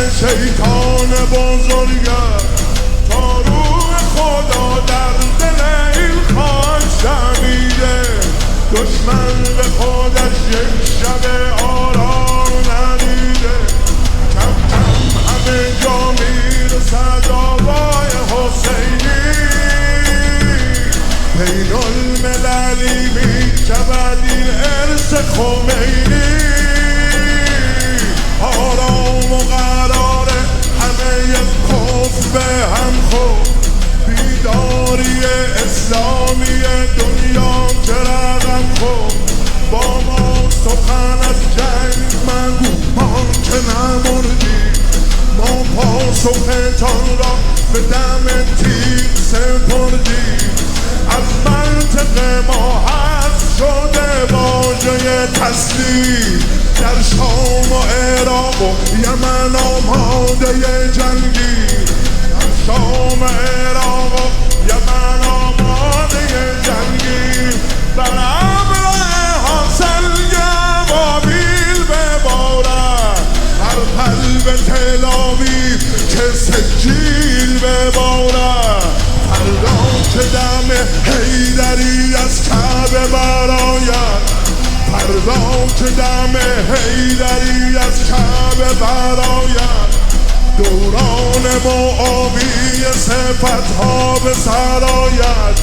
شیطان بزرگم تا روح خدا در دل این خاک دمیده. دشمن به خودش یک شب آرام ندیده. کم کم همه جا میرسد آوای حسینی. بین المللی میشود این ارث خمینی. آرام و قرار همه کفر به هم خورد. بیداری اسلامی دنیا که رقم خورد. با ما سخن از جنگ مگو ما که نمردیم. ما پاسختان را به دم تیغ سپردیم. از منطق ما حذف شده واژه تسلیم. در شام و عراق و یمن آماده جنگی. در شام و عراق و یمن آماده جنگی. بر ابر حاصل ابابیل ببارد. هر قلب تل آویو که سجیل ببارد. فردا که دم حیدری از کعبه برآید. فردا که دم حیدری از کعبه برآید. دوران معاویه صفتها به سر آید.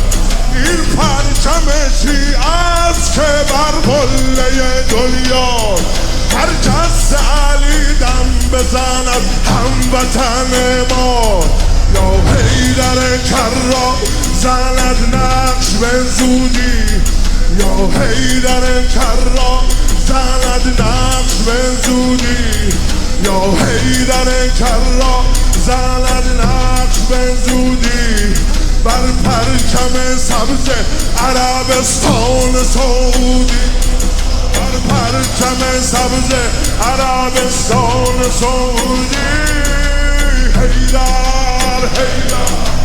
این پرچم شیعه است که بر قله دنیا. هر کس علی دم بزند هموطن ما. یا حیدر کرا زند نقش به زودی. یا حیدر کرا زند نقش به زودی. یا حیدر کرا زند نقش به زودی. بر پرچم سبز عربستان سعودی. بر پرچم سبز عربستان سعودی. حیدر حیدر